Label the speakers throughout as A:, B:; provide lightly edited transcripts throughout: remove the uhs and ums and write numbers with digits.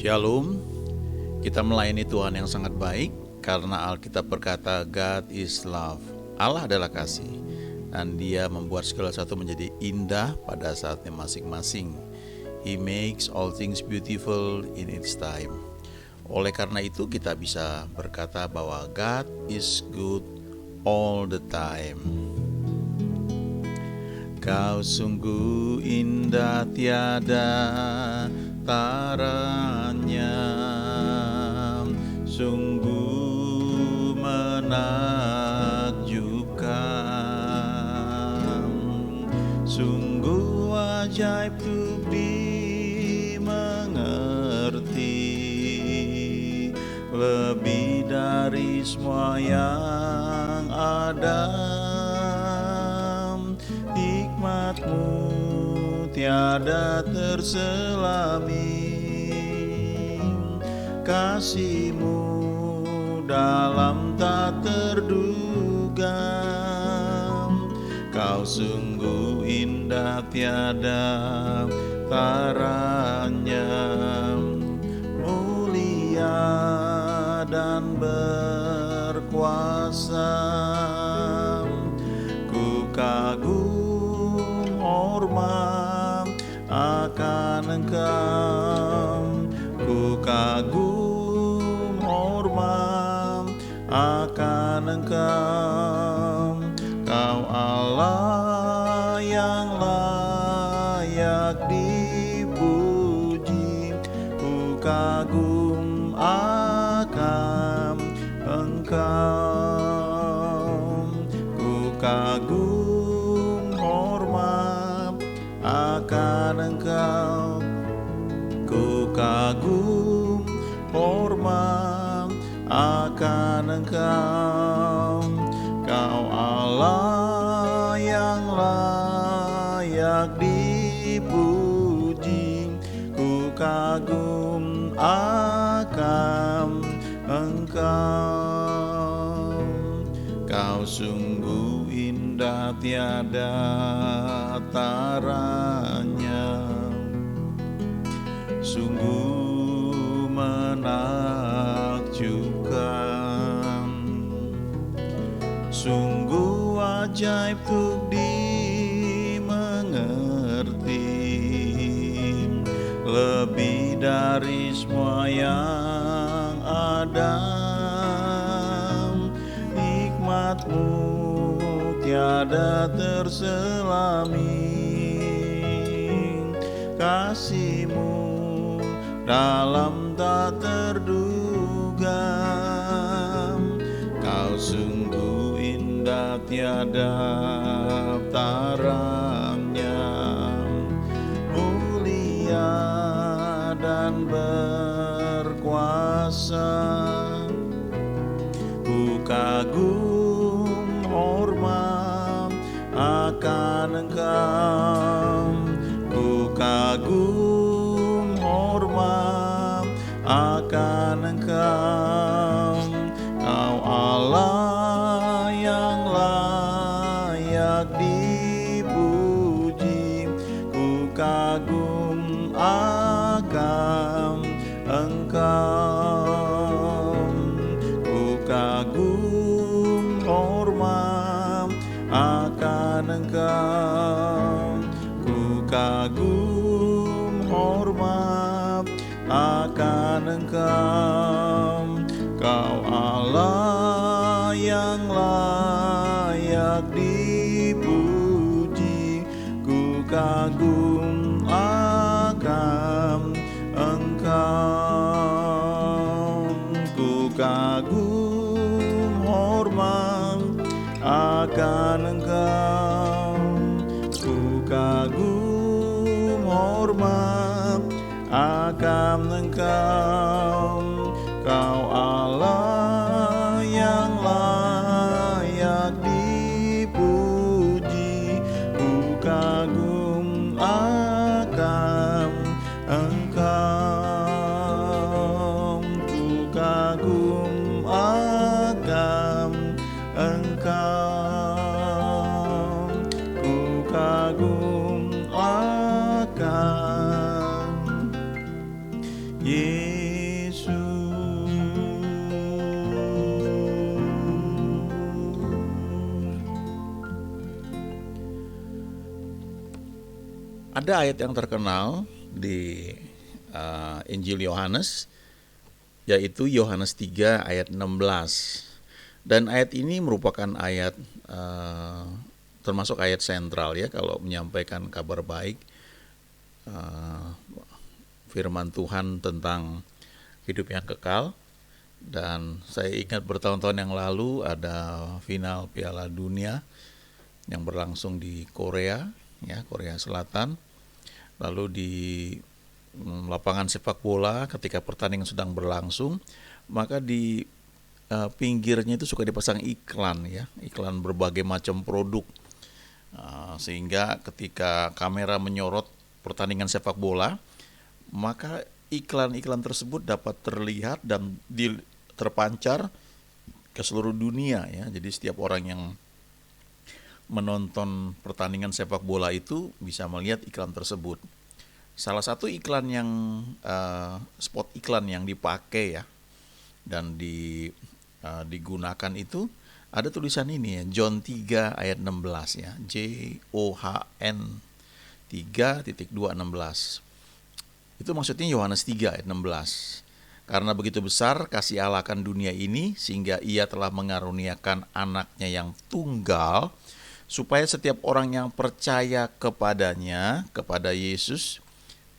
A: Shalom, kita melayani Tuhan yang sangat baik karena Alkitab berkata God is love. Allah adalah kasih dan Dia membuat segala sesuatu menjadi indah pada saatnya masing-masing. He makes all things beautiful in its time. Oleh karena itu kita bisa berkata bahwa God is good all the time. Kau sungguh indah tiada taranya, sungguh menakjubkan, sungguh ajaib untuk dimengerti, lebih dari semua yang ada. Hikmat-Mu tiada terselami, kasih-Mu dalam tak terduga. Kau sungguh indah tiada taranya, mulia dan berkuasa. Ku kagum hormat akan Engkau, ku kagum hormat akan Engkau. Kau Allah yang layak dipuji, ku kagum akan Engkau, ku kagum hormat akan Engkau, ku kagum hormat akan Engkau. Kau Allah yang layak dipuji, ku kagum akan Engkau. Kau sungguh indah tiada taranya, sungguh menakjubkan, sungguh ajaib untuk dimengerti, lebih dari semua yang ada. Hikmat-Mu tiada terselami, kasih-Mu dalam tak terduga. Kau sungguh indah tiada taranya, mulia dan berkuasa. Ku kagum hormat akan Engkau, ku kagum hormat akan Engkau. Kau Allah yang layak dipuji, ku kagum akan Engkau, ku kagum hormat akan Engkau, ku kagum hormat akan Engkau. Kau Allah yang layak dipuji, ku kagum akan Engkau, ku kagum hormat akan Engkau, ku kagum hormat akan Engkau. Kau Allah yang layak dipuji, ku kagum akan Engkau, ku kagum akan Engkau, ku kagum akan Yesus. Ada ayat yang terkenal di Injil Yohanes, yaitu Yohanes 3 ayat 16. Dan ayat ini merupakan ayat termasuk ayat sentral ya kalau menyampaikan kabar baik, firman Tuhan tentang hidup yang kekal. Dan saya ingat bertahun-tahun yang lalu ada final Piala Dunia yang berlangsung di Korea, ya, Korea Selatan. Lalu di lapangan sepak bola ketika pertandingan sedang berlangsung, maka di pinggirnya itu suka dipasang iklan, ya, iklan berbagai macam produk. Sehingga ketika kamera menyorot pertandingan sepak bola, maka iklan-iklan tersebut dapat terlihat dan terpancar ke seluruh dunia, ya. Jadi setiap orang yang menonton pertandingan sepak bola itu bisa melihat iklan tersebut. Salah satu iklan yang spot iklan yang dipakai, ya, dan digunakan itu ada tulisan ini, ya, John 3 ayat 16, ya, JOHN 3.216. Itu maksudnya Yohanes 3 ayat 16. Karena begitu besar kasih Allah akan dunia ini, sehingga ia telah mengaruniakan anaknya yang tunggal, supaya setiap orang yang percaya kepadanya, kepada Yesus,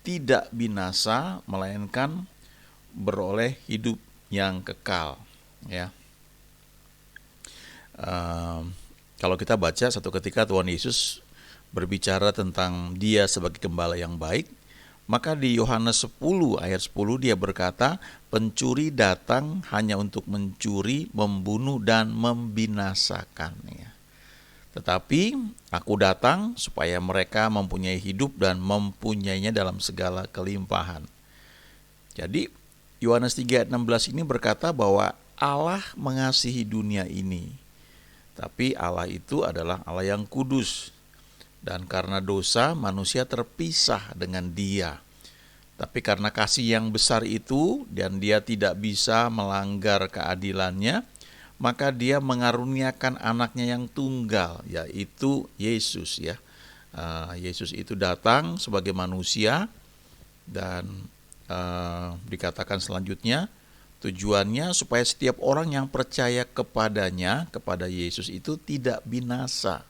A: tidak binasa, melainkan beroleh hidup yang kekal. Ya. Kalau kita baca satu ketika Tuhan Yesus berbicara tentang dia sebagai gembala yang baik, maka di Yohanes 10 ayat 10 dia berkata, pencuri datang hanya untuk mencuri, membunuh, dan membinasakan. Ya. Tetapi aku datang supaya mereka mempunyai hidup dan mempunyainya dalam segala kelimpahan. Jadi Yohanes 3 ayat 16 ini berkata bahwa Allah mengasihi dunia ini. Tapi Allah itu adalah Allah yang kudus. Dan karena dosa manusia terpisah dengan dia. Tapi karena kasih yang besar itu dan dia tidak bisa melanggar keadilannya, maka dia mengaruniakan anaknya yang tunggal, yaitu Yesus, ya. Yesus itu datang sebagai manusia dan dikatakan selanjutnya tujuannya supaya setiap orang yang percaya kepadanya, kepada Yesus itu tidak binasa.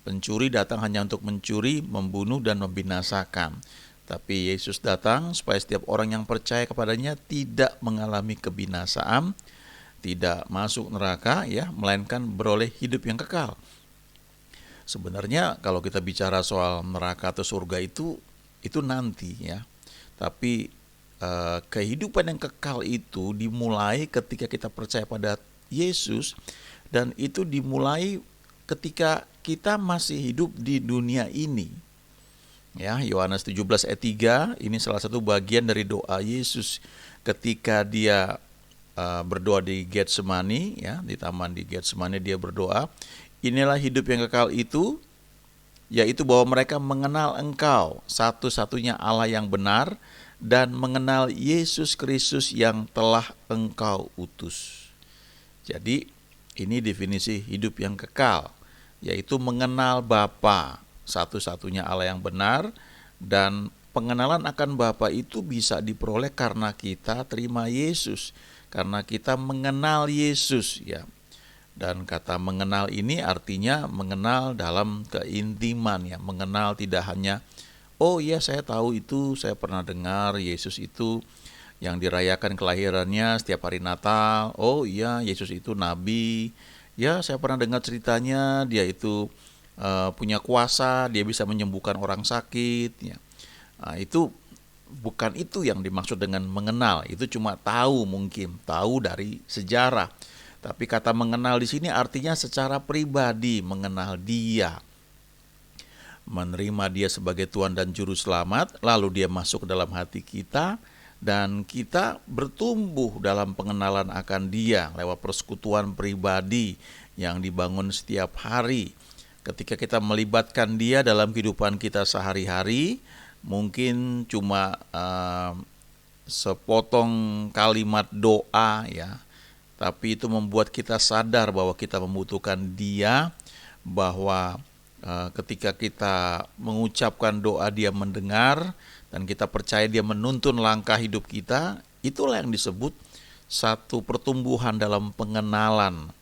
A: Pencuri datang hanya untuk mencuri, membunuh, dan membinasakan. Tapi Yesus datang supaya setiap orang yang percaya kepadanya tidak mengalami kebinasaan, tidak masuk neraka, ya, melainkan beroleh hidup yang kekal. Sebenarnya kalau kita bicara soal neraka atau surga itu nanti, ya. Tapi kehidupan yang kekal itu dimulai ketika kita percaya pada Yesus, dan itu dimulai ketika kita masih hidup di dunia ini. Ya, Yohanes 17 ayat 3 ini salah satu bagian dari doa Yesus ketika dia berdoa di Getsemani, ya, di taman di Getsemani dia berdoa, inilah hidup yang kekal itu, yaitu bahwa mereka mengenal Engkau satu-satunya Allah yang benar dan mengenal Yesus Kristus yang telah Engkau utus. Jadi ini definisi hidup yang kekal, yaitu mengenal Bapa, satu-satunya Allah yang benar, dan pengenalan akan Bapa itu bisa diperoleh karena kita terima Yesus, karena kita mengenal Yesus, ya. Dan kata mengenal ini artinya mengenal dalam keintiman, ya, mengenal tidak hanya oh iya saya tahu itu, saya pernah dengar Yesus itu yang dirayakan kelahirannya setiap hari Natal. Oh iya, Yesus itu nabi. Ya, saya pernah dengar ceritanya, dia itu punya kuasa, dia bisa menyembuhkan orang sakit, ya. Nah, itu bukan itu yang dimaksud dengan mengenal. Itu cuma tahu, mungkin tahu dari sejarah. Tapi kata mengenal di sini artinya secara pribadi mengenal dia, menerima dia sebagai Tuhan dan Juru Selamat, lalu dia masuk ke dalam hati kita, dan kita bertumbuh dalam pengenalan akan dia lewat persekutuan pribadi yang dibangun setiap hari. Ketika kita melibatkan dia dalam kehidupan kita sehari-hari, mungkin cuma sepotong kalimat doa, ya, tapi itu membuat kita sadar bahwa kita membutuhkan dia, bahwa Ketika kita mengucapkan doa dia mendengar dan kita percaya dia menuntun langkah hidup kita, itulah yang disebut satu pertumbuhan dalam pengenalan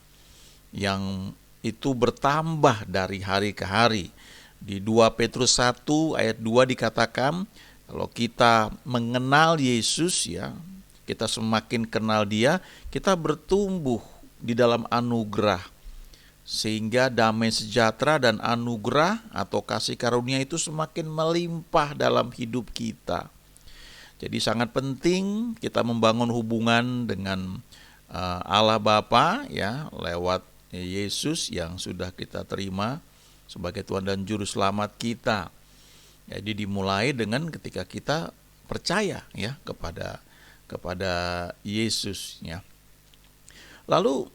A: yang itu bertambah dari hari ke hari. Di 2 Petrus 1 ayat 2 dikatakan, kalau kita mengenal Yesus ya, kita semakin kenal dia, kita bertumbuh di dalam anugerah. Sehingga damai sejahtera dan anugerah atau kasih karunia itu semakin melimpah dalam hidup kita. Jadi sangat penting kita membangun hubungan dengan Allah Bapa ya, lewat Yesus yang sudah kita terima sebagai Tuhan dan Juru Selamat kita. Jadi dimulai dengan ketika kita percaya ya kepada Yesus ya. Lalu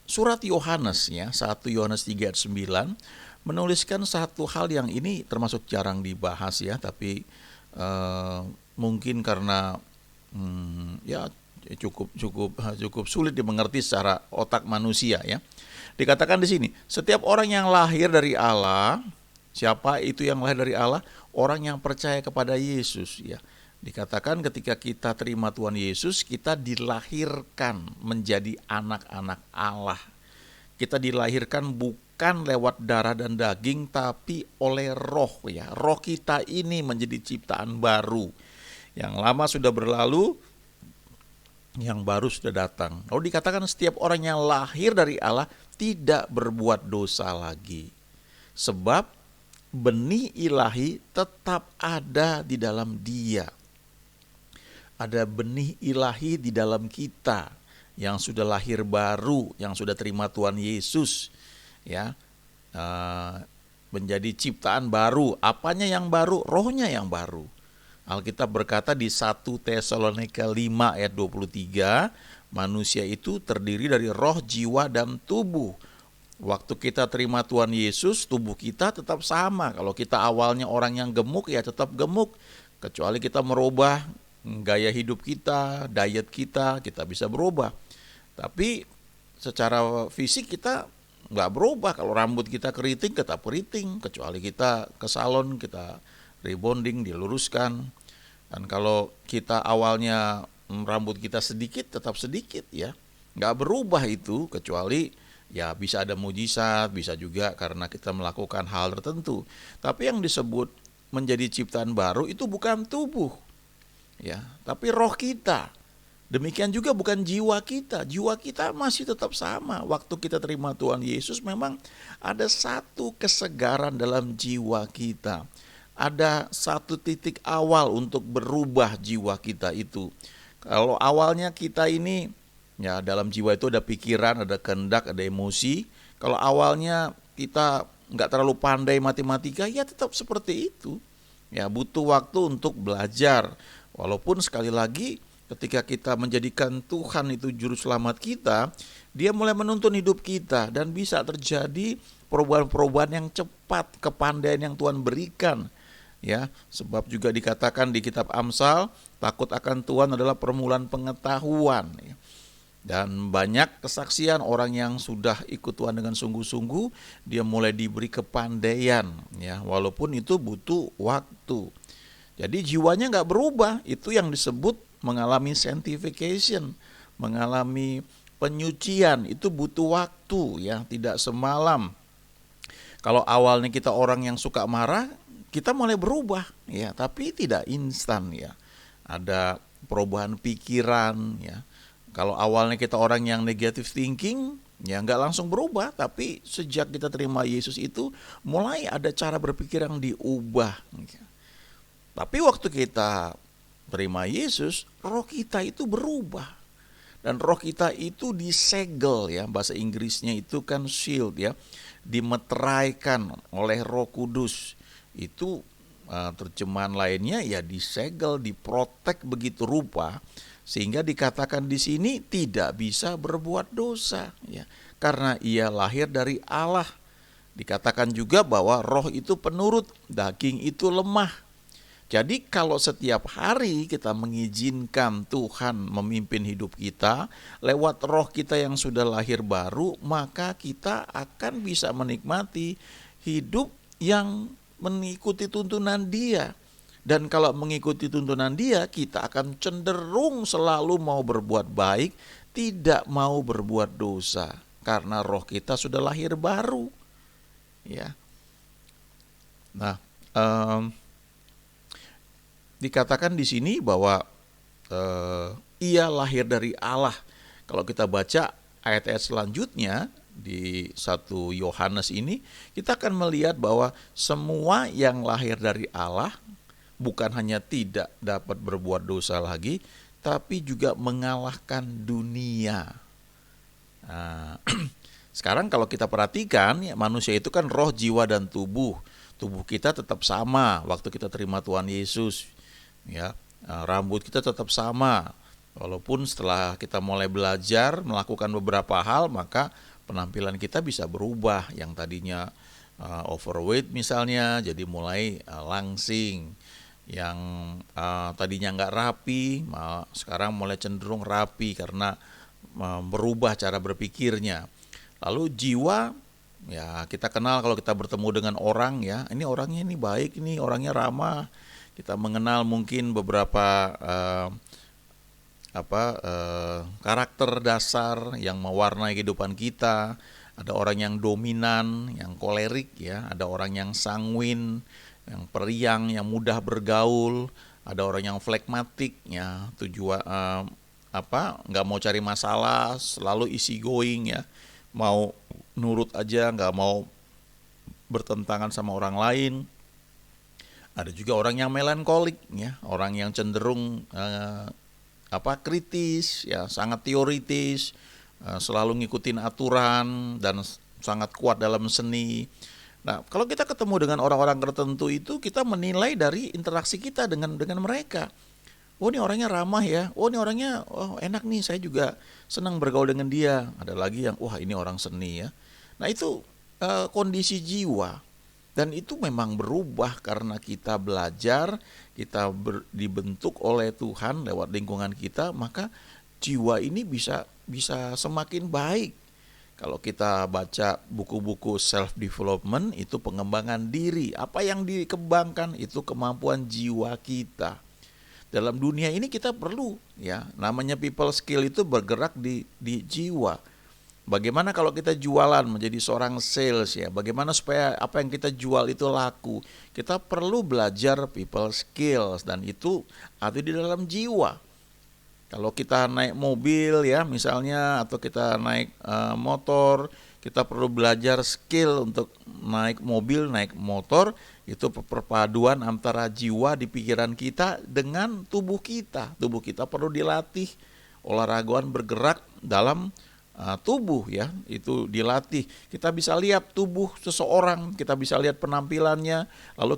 A: surat Yohanes ya, 1 Yohanes 3 ayat 9 menuliskan satu hal yang ini termasuk jarang dibahas ya, tapi mungkin karena ya cukup sulit dimengerti secara otak manusia ya. Dikatakan di sini, setiap orang yang lahir dari Allah, siapa itu yang lahir dari Allah? Orang yang percaya kepada Yesus ya. Dikatakan ketika kita terima Tuhan Yesus, kita dilahirkan menjadi anak-anak Allah. Kita dilahirkan bukan lewat darah dan daging, tapi oleh roh ya. Roh kita ini menjadi ciptaan baru. Yang lama sudah berlalu, yang baru sudah datang. Lalu dikatakan setiap orang yang lahir dari Allah tidak berbuat dosa lagi. Sebab benih ilahi tetap ada di dalam dia. Ada benih ilahi di dalam kita yang sudah lahir baru, yang sudah terima Tuhan Yesus, ya, menjadi ciptaan baru. Apanya yang baru? Rohnya yang baru. Alkitab berkata di 1 Tesalonika 5 ayat 23, manusia itu terdiri dari roh, jiwa, dan tubuh. Waktu kita terima Tuhan Yesus, tubuh kita tetap sama. Kalau kita awalnya orang yang gemuk, ya tetap gemuk. Kecuali kita merubah gaya hidup kita, diet kita bisa berubah. Tapi secara fisik kita nggak berubah. Kalau rambut kita keriting, tetap keriting. Kecuali kita ke salon, kita rebonding, diluruskan. Dan kalau kita awalnya rambut kita sedikit, tetap sedikit ya. Nggak berubah itu, kecuali ya bisa ada mujizat, bisa juga karena kita melakukan hal tertentu. Tapi yang disebut menjadi ciptaan baru itu bukan tubuh, ya, tapi roh kita. Demikian juga bukan jiwa kita. Jiwa kita masih tetap sama. Waktu kita terima Tuhan Yesus memang ada satu kesegaran dalam jiwa kita. Ada satu titik awal untuk berubah jiwa kita itu. Kalau awalnya kita ini, ya dalam jiwa itu ada pikiran, ada kehendak, ada emosi. Kalau awalnya kita nggak terlalu pandai matematika, ya tetap seperti itu. Ya butuh waktu untuk belajar. Walaupun sekali lagi ketika kita menjadikan Tuhan itu juru selamat kita, dia mulai menuntun hidup kita dan bisa terjadi perubahan-perubahan yang cepat, kepandaian yang Tuhan berikan. Ya, sebab juga dikatakan di kitab Amsal, takut akan Tuhan adalah permulaan pengetahuan. Dan banyak kesaksian orang yang sudah ikut Tuhan dengan sungguh-sungguh, dia mulai diberi kepandaian, ya, walaupun itu butuh waktu. Jadi jiwanya nggak berubah, itu yang disebut mengalami sanctification, mengalami penyucian, itu butuh waktu, ya, tidak semalam. Kalau awalnya kita orang yang suka marah, kita mulai berubah, ya, tapi tidak instan, ya. Ada perubahan pikiran, ya. Kalau awalnya kita orang yang negative thinking, ya nggak langsung berubah, tapi sejak kita terima Yesus itu mulai ada cara berpikir yang diubah. Ya. Tapi waktu kita terima Yesus, roh kita itu berubah. Dan roh kita itu disegel, ya, bahasa Inggrisnya itu kan shield, ya, dimeteraikan oleh Roh Kudus. Itu terjemahan lainnya ya disegel, diprotek begitu rupa sehingga dikatakan di sini tidak bisa berbuat dosa, ya, karena ia lahir dari Allah. Dikatakan juga bahwa roh itu penurut, daging itu lemah. Jadi kalau setiap hari kita mengizinkan Tuhan memimpin hidup kita lewat roh kita yang sudah lahir baru, maka kita akan bisa menikmati hidup yang mengikuti tuntunan Dia. Dan kalau mengikuti tuntunan Dia, kita akan cenderung selalu mau berbuat baik, tidak mau berbuat dosa, karena roh kita sudah lahir baru. Ya. Nah, dikatakan di sini bahwa ia lahir dari Allah. Kalau kita baca ayat-ayat selanjutnya di 1 Yohanes ini, kita akan melihat bahwa semua yang lahir dari Allah bukan hanya tidak dapat berbuat dosa lagi, tapi juga mengalahkan dunia. Nah, sekarang kalau kita perhatikan, ya, manusia itu kan roh, jiwa, dan tubuh. Tubuh kita tetap sama waktu kita terima Tuhan Yesus. Ya, rambut kita tetap sama. Walaupun setelah kita mulai belajar melakukan beberapa hal, maka penampilan kita bisa berubah. Yang tadinya overweight misalnya, jadi mulai langsing. Yang tadinya nggak rapi, sekarang mulai cenderung rapi karena berubah cara berpikirnya. Lalu jiwa, ya kita kenal kalau kita bertemu dengan orang, ya ini orangnya ini baik, ini orangnya ramah. Kita mengenal mungkin beberapa karakter dasar yang mewarnai kehidupan kita. Ada orang yang dominan, yang kolerik, ya. Ada orang yang sanguin, yang periang, yang mudah bergaul. Ada orang yang flegmatik, ya. Nggak mau cari masalah, selalu easy going, ya. Mau nurut aja, nggak mau bertentangan sama orang lain. Ada juga orang yang melankolik, ya, orang yang cenderung kritis, ya, sangat teoritis, selalu ngikutin aturan dan sangat kuat dalam seni. Nah, kalau kita ketemu dengan orang-orang tertentu itu, kita menilai dari interaksi kita dengan mereka. Oh, ini orangnya ramah, ya. Oh, ini orangnya enak nih, saya juga senang bergaul dengan dia. Ada lagi yang wah, ini orang seni, ya. Nah, itu kondisi jiwa. Dan itu memang berubah karena kita belajar, kita dibentuk oleh Tuhan lewat lingkungan kita, maka jiwa ini bisa semakin baik. Kalau kita baca buku-buku self development, itu pengembangan diri. Apa yang dikembangkan itu kemampuan jiwa kita. Dalam dunia ini kita perlu, ya, namanya people skill itu bergerak di jiwa. Bagaimana kalau kita jualan menjadi seorang sales, ya? Bagaimana supaya apa yang kita jual itu laku? Kita perlu belajar people skills, dan itu ada di dalam jiwa. Kalau kita naik mobil, ya misalnya, atau kita naik motor, kita perlu belajar skill untuk naik mobil, naik motor. Itu perpaduan antara jiwa di pikiran kita dengan tubuh kita. Tubuh kita perlu dilatih, olahragawan bergerak dalam tubuh, ya, itu dilatih. Kita bisa lihat tubuh seseorang, kita bisa lihat penampilannya. Lalu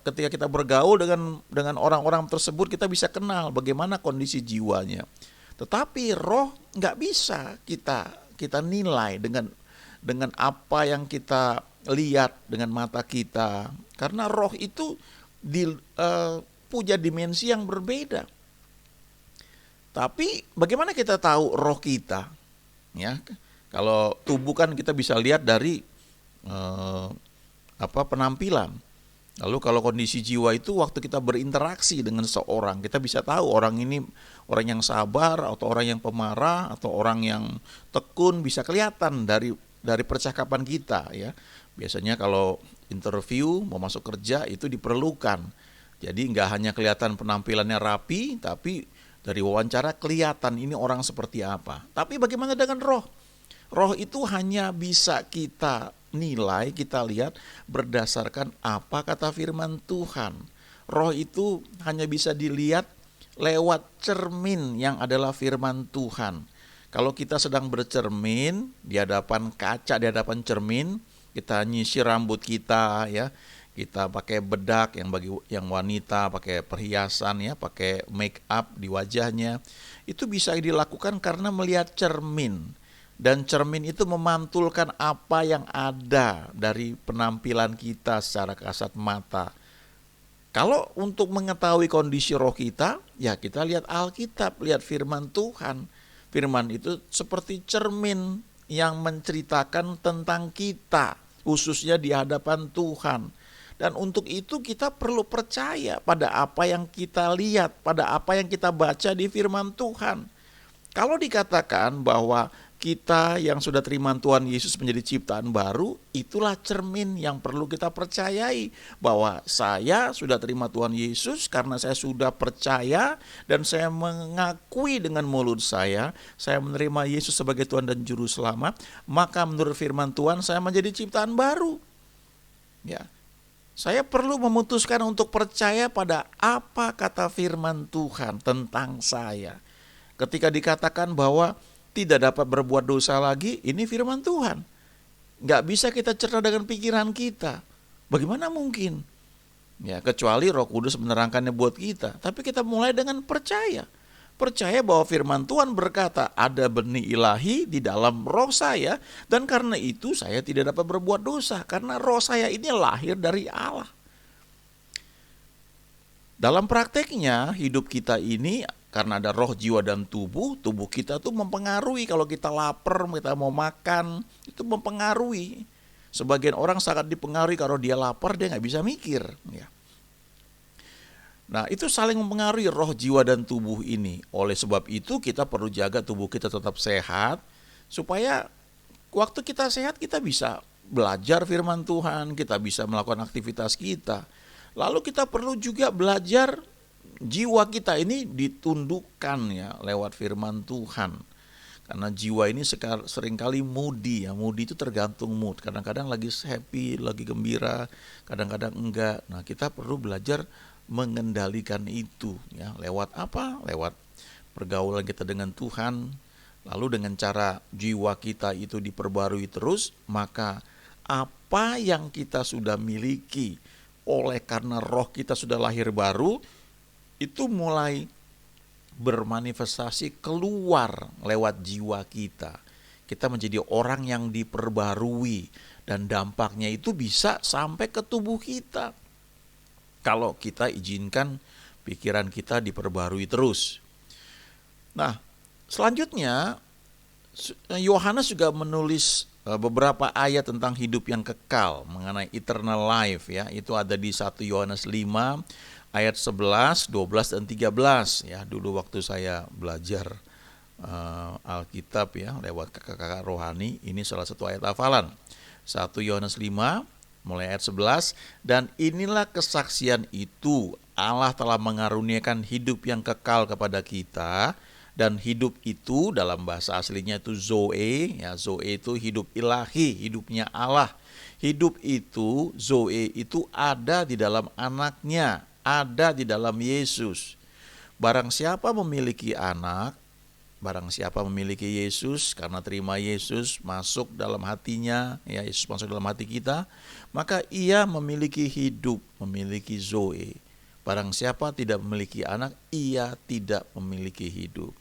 A: ketika kita bergaul dengan orang-orang tersebut, kita bisa kenal bagaimana kondisi jiwanya. Tetapi roh nggak bisa kita nilai dengan apa yang kita lihat dengan mata kita, karena roh itu punya dimensi yang berbeda. Tapi bagaimana kita tahu roh kita? Ya, kalau tubuh kan kita bisa lihat dari penampilan. Lalu kalau kondisi jiwa itu waktu kita berinteraksi dengan seorang, kita bisa tahu orang ini orang yang sabar atau orang yang pemarah atau orang yang tekun, bisa kelihatan dari percakapan kita, ya. Biasanya kalau interview mau masuk kerja itu diperlukan. Jadi nggak hanya kelihatan penampilannya rapi, tapi dari wawancara kelihatan ini orang seperti apa. Tapi bagaimana dengan roh? Roh itu hanya bisa kita nilai, kita lihat berdasarkan apa kata firman Tuhan. Roh itu hanya bisa dilihat lewat cermin yang adalah firman Tuhan. Kalau kita sedang bercermin di hadapan kaca, di hadapan cermin, kita nyisir rambut kita, ya. Kita pakai bedak, bagi yang wanita pakai perhiasan, ya, pakai make up di wajahnya. Itu bisa dilakukan karena melihat cermin. Dan cermin itu memantulkan apa yang ada dari penampilan kita secara kasat mata. Kalau untuk mengetahui kondisi roh kita, ya kita lihat Alkitab, lihat firman Tuhan. Firman itu seperti cermin yang menceritakan tentang kita, khususnya di hadapan Tuhan. Dan untuk itu kita perlu percaya pada apa yang kita lihat, pada apa yang kita baca di firman Tuhan. Kalau dikatakan bahwa kita yang sudah terima Tuhan Yesus menjadi ciptaan baru, itulah cermin yang perlu kita percayai. Bahwa saya sudah terima Tuhan Yesus karena saya sudah percaya dan saya mengakui dengan mulut saya menerima Yesus sebagai Tuhan dan Juru Selamat. Maka menurut firman Tuhan saya menjadi ciptaan baru. Ya, saya perlu memutuskan untuk percaya pada apa kata firman Tuhan tentang saya. Ketika dikatakan bahwa tidak dapat berbuat dosa lagi, ini firman Tuhan. Nggak bisa kita cerna dengan pikiran kita. Bagaimana mungkin? Ya, kecuali Roh Kudus menerangkannya buat kita. Tapi kita mulai dengan percaya. Percaya bahwa firman Tuhan berkata, ada benih ilahi di dalam roh saya, dan karena itu saya tidak dapat berbuat dosa, karena roh saya ini lahir dari Allah. Dalam prakteknya, hidup kita ini karena ada roh, jiwa, dan tubuh kita tuh mempengaruhi. Kalau kita lapar, kita mau makan, itu mempengaruhi. Sebagian orang sangat dipengaruhi kalau dia lapar, dia nggak bisa mikir. Ya. Nah, itu saling mempengaruhi roh, jiwa, dan tubuh ini. Oleh sebab itu kita perlu jaga tubuh kita tetap sehat, supaya waktu kita sehat kita bisa belajar firman Tuhan, kita bisa melakukan aktivitas kita. Lalu kita perlu juga belajar jiwa kita ini ditundukkan ya lewat firman Tuhan. Karena jiwa ini seringkali moody ya. Moody itu tergantung mood. Kadang-kadang lagi happy, lagi gembira, kadang-kadang enggak. Nah, kita perlu belajar mengendalikan itu ya. Lewat apa? Lewat pergaulan kita dengan Tuhan. Lalu dengan cara jiwa kita itu diperbarui terus, maka apa yang kita sudah miliki oleh karena roh kita sudah lahir baru, itu mulai bermanifestasi keluar lewat jiwa kita. Kita menjadi orang yang diperbarui dan dampaknya itu bisa sampai ke tubuh kita. Kalau kita izinkan pikiran kita diperbarui terus. Nah, selanjutnya Yohanes juga menulis beberapa ayat tentang hidup yang kekal, mengenai eternal life ya. Itu ada di 1 Yohanes 5 ayat 11, 12 dan 13 ya. Dulu waktu saya belajar Alkitab ya lewat kakak-kakak rohani, ini salah satu ayat hafalan. 1 Yohanes 5 mulai ayat 11, dan inilah kesaksian itu, Allah telah mengaruniakan hidup yang kekal kepada kita. Dan hidup itu dalam bahasa aslinya itu Zoe, ya Zoe itu hidup ilahi, hidupnya Allah. Hidup itu, Zoe itu ada di dalam anaknya, ada di dalam Yesus. Barang siapa memiliki anak, barang siapa memiliki Yesus, karena terima Yesus masuk dalam hatinya, ya Yesus masuk dalam hati kita, maka ia memiliki hidup, memiliki Zoe. Barang siapa tidak memiliki anak, ia tidak memiliki hidup.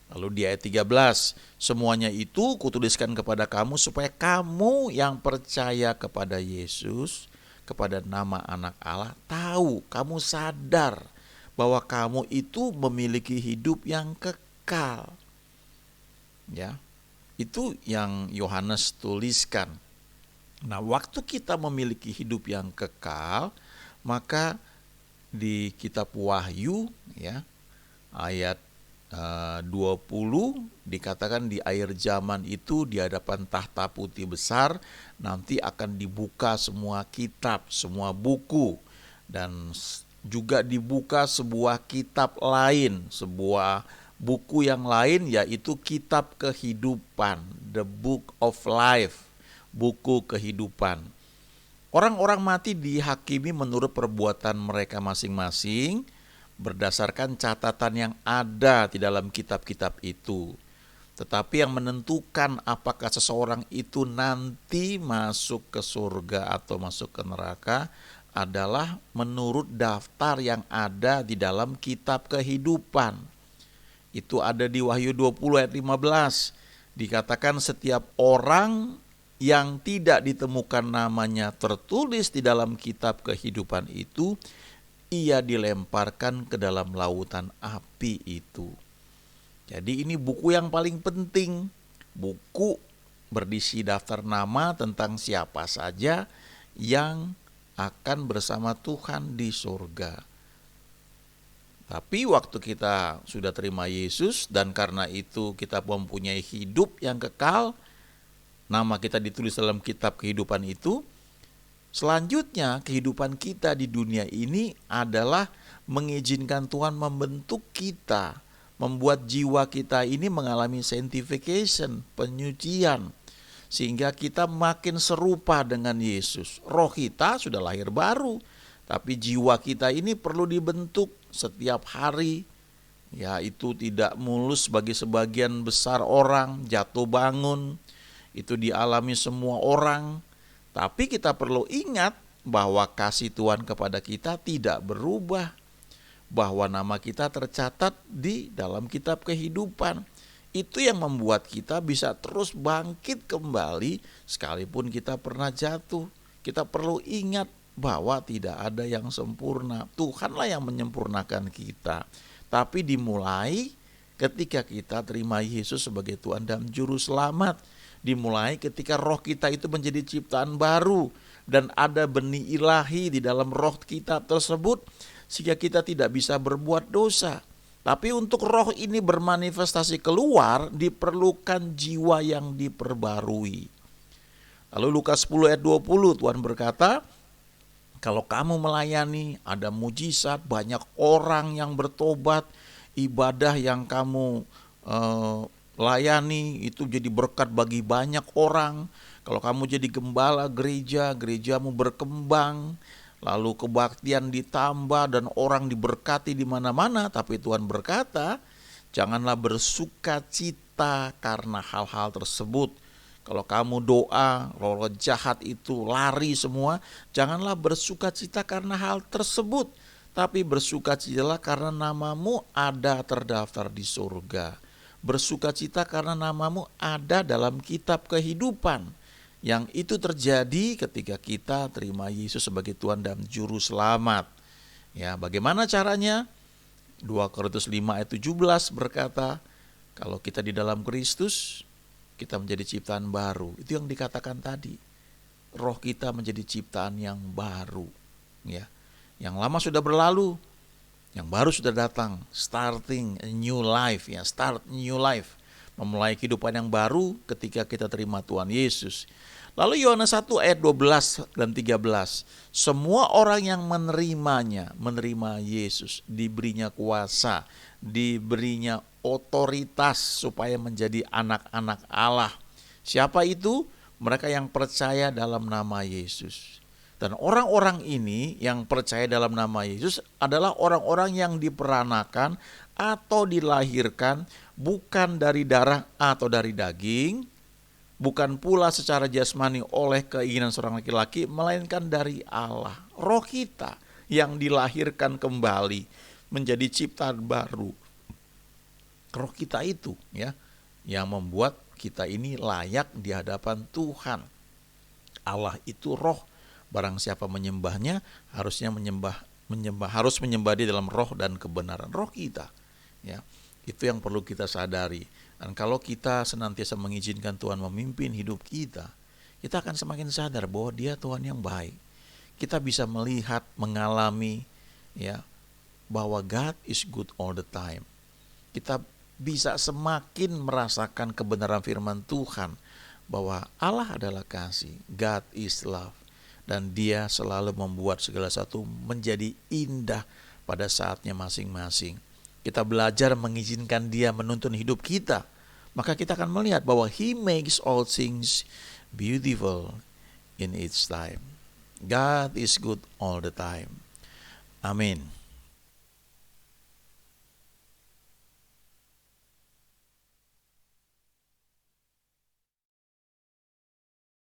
A: Lalu di ayat 13, semuanya itu kutuliskan kepada kamu supaya kamu yang percaya kepada Yesus, kepada nama anak Allah, tahu, kamu sadar bahwa kamu itu memiliki hidup yang kekal. Ya, itu yang Yohanes tuliskan. Nah, waktu kita memiliki hidup yang kekal, maka di kitab Wahyu ya, ayat 20 dikatakan di akhir zaman itu di hadapan tahta putih besar nanti akan dibuka semua kitab, semua buku, dan juga dibuka sebuah kitab lain, sebuah buku yang lain, yaitu kitab kehidupan, the book of life, buku kehidupan. Orang-orang mati dihakimi menurut perbuatan mereka masing-masing, berdasarkan catatan yang ada di dalam kitab-kitab itu. Tetapi yang menentukan apakah seseorang itu nanti masuk ke surga atau masuk ke neraka adalah menurut daftar yang ada di dalam kitab kehidupan. Itu ada di Wahyu 20 ayat 15. Dikatakan setiap orang yang tidak ditemukan namanya tertulis di dalam kitab kehidupan itu, ia dilemparkan ke dalam lautan api itu. Jadi ini buku yang paling penting, buku berisi daftar nama tentang siapa saja yang akan bersama Tuhan di surga. Tapi waktu kita sudah terima Yesus dan karena itu kita mempunyai hidup yang kekal, nama kita ditulis dalam kitab kehidupan itu, selanjutnya kehidupan kita di dunia ini adalah mengizinkan Tuhan membentuk kita, membuat jiwa kita ini mengalami sanctification, penyucian, sehingga kita makin serupa dengan Yesus. Roh kita sudah lahir baru, tapi jiwa kita ini perlu dibentuk setiap hari. Ya, itu tidak mulus bagi sebagian besar orang, jatuh bangun, itu dialami semua orang. Tapi kita perlu ingat bahwa kasih Tuhan kepada kita tidak berubah, bahwa nama kita tercatat di dalam kitab kehidupan. Itu yang membuat kita bisa terus bangkit kembali sekalipun kita pernah jatuh. Kita perlu ingat bahwa tidak ada yang sempurna. Tuhanlah yang menyempurnakan kita. Tapi dimulai ketika kita terima Yesus sebagai Tuhan dan Juru Selamat. Dimulai ketika roh kita itu menjadi ciptaan baru. Dan ada benih ilahi di dalam roh kita tersebut, sehingga kita tidak bisa berbuat dosa. Tapi untuk roh ini bermanifestasi keluar, diperlukan jiwa yang diperbarui. Lalu Lukas 10 ayat 20, Tuhan berkata, kalau kamu melayani, ada mujizat, banyak orang yang bertobat, ibadah yang kamu layani itu jadi berkat bagi banyak orang. Kalau kamu jadi gembala gereja, gerejamu berkembang, lalu kebaktian ditambah dan orang diberkati di mana-mana. Tapi Tuhan berkata, janganlah bersuka cita karena hal-hal tersebut. Kalau kamu doa, roh jahat itu lari semua, janganlah bersuka cita karena hal tersebut. Tapi bersuka citalah karena namamu ada terdaftar di surga. Bersuka cita karena namamu ada dalam kitab kehidupan. Yang itu terjadi ketika kita terima Yesus sebagai Tuhan dan Juru Selamat. Ya, bagaimana caranya? 2 Korintus 5 ayat 17 berkata, kalau kita di dalam Kristus, kita menjadi ciptaan baru. Itu yang dikatakan tadi. Roh kita menjadi ciptaan yang baru. Ya, yang lama sudah berlalu, yang baru sudah datang. Starting a new life, ya, start new life. Memulai kehidupan yang baru ketika kita terima Tuhan Yesus. Lalu Yohanes 1 ayat 12 dan 13. Semua orang yang menerimanya, menerima Yesus, diberinya kuasa, diberinya otoritas supaya menjadi anak-anak Allah. Siapa itu? Mereka yang percaya dalam nama Yesus. Dan orang-orang ini yang percaya dalam nama Yesus adalah orang-orang yang diperanakan atau dilahirkan bukan dari darah atau dari daging, bukan pula secara jasmani oleh keinginan seorang laki-laki, melainkan dari Allah. Roh kita yang dilahirkan kembali menjadi ciptaan baru. Roh kita itu ya yang membuat kita ini layak di hadapan Tuhan. Allah itu roh. Barang siapa menyembahnya harusnya harus menyembah Dia dalam roh dan kebenaran. Roh kita ya. Itu yang perlu kita sadari. Dan kalau kita senantiasa mengizinkan Tuhan memimpin hidup kita, kita akan semakin sadar bahwa Dia Tuhan yang baik. Kita bisa melihat, mengalami ya bahwa God is good all the time. Kita bisa semakin merasakan kebenaran firman Tuhan bahwa Allah adalah kasih, God is love, dan Dia selalu membuat segala sesuatu menjadi indah pada saatnya masing-masing. Kita belajar mengizinkan Dia menuntun hidup kita, maka kita akan melihat bahwa He makes all things beautiful in its time. God is good all the time. Amin.